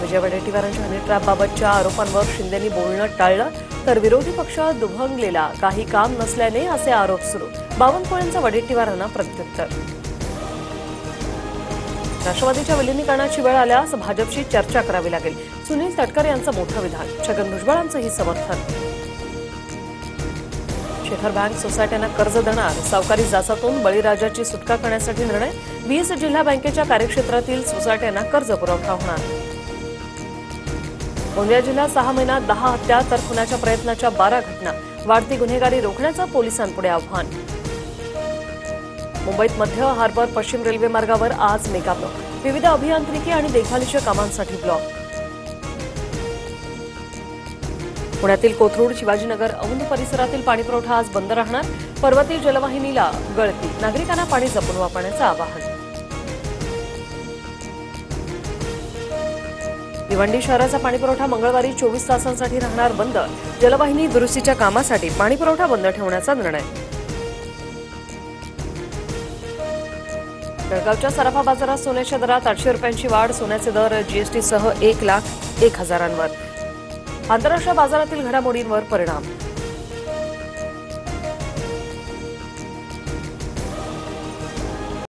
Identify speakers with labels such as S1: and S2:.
S1: विजय वडेट्टीवारांच्या हनी ट्रॅपबाबतच्या आरोपांवर शिंदेंनी बोलणं टाळलं तर विरोधी पक्ष दुभंगलेला काही काम नसल्याने असे आरोप सुरू। बावनकुळेंचं वडेट्टीवारांना प्रत्युत्तर। राष्ट्रवादीच्या विलीनीकरणाची वेळ आल्यास भाजपशी चर्चा करावी लागेल, सुनील तटकरे यांचं मोठं विधान। छगन भुजबळांचंही समर्थन। शेखर बँक सोसायट्यांना कर्ज देणार, सावकारी जाचातून बळीराजाची सुटका करण्यासाठी निर्णय। 20 जिल्हा बँकेच्या कार्यक्षेत्रातील सोसायट्यांना कर्ज पुरवठा होणार। गोंदिया जिल्ह्यात 6 महिन्यात 10 हत्या तर खुनाच्या प्रयत्नाच्या 12 घटना। वाढती गुन्हेगारी रोखण्याचं पोलिसांपुढे आव्हान। मुंबईत मध्य हार्बर पश्चिम रेल्वे मार्गावर आज मेगा ब्लॉक। विविध अभियांत्रिकी आणि देखभालीच्या कामांसाठी ब्लॉक। पुण्यातील कोथरूड, शिवाजीनगर, औंध परिसरातील पाणीपुरवठा आज बंद राहणार। पर्वतीय जलवाहिनीला गळती, नागरिकांना पाणी जपून वापरण्याचं आवाहन। भिवंडी शहराचा पाणीपुरवठा मंगळवारी 24 तासांसाठी राहणार बंद। जलवाहिनी दुरुस्तीच्या कामासाठी पाणीपुरवठा बंद ठेवण्याचा निर्णय। जळगावच्या सराफा बाजारात सोन्याच्या दरात 800 रुपयांची वाढ। सोन्याचे दर जीएसटीसह 1,01,000 आंतरराष्ट्रीय बाजारातील घडामोडींवर परिणाम।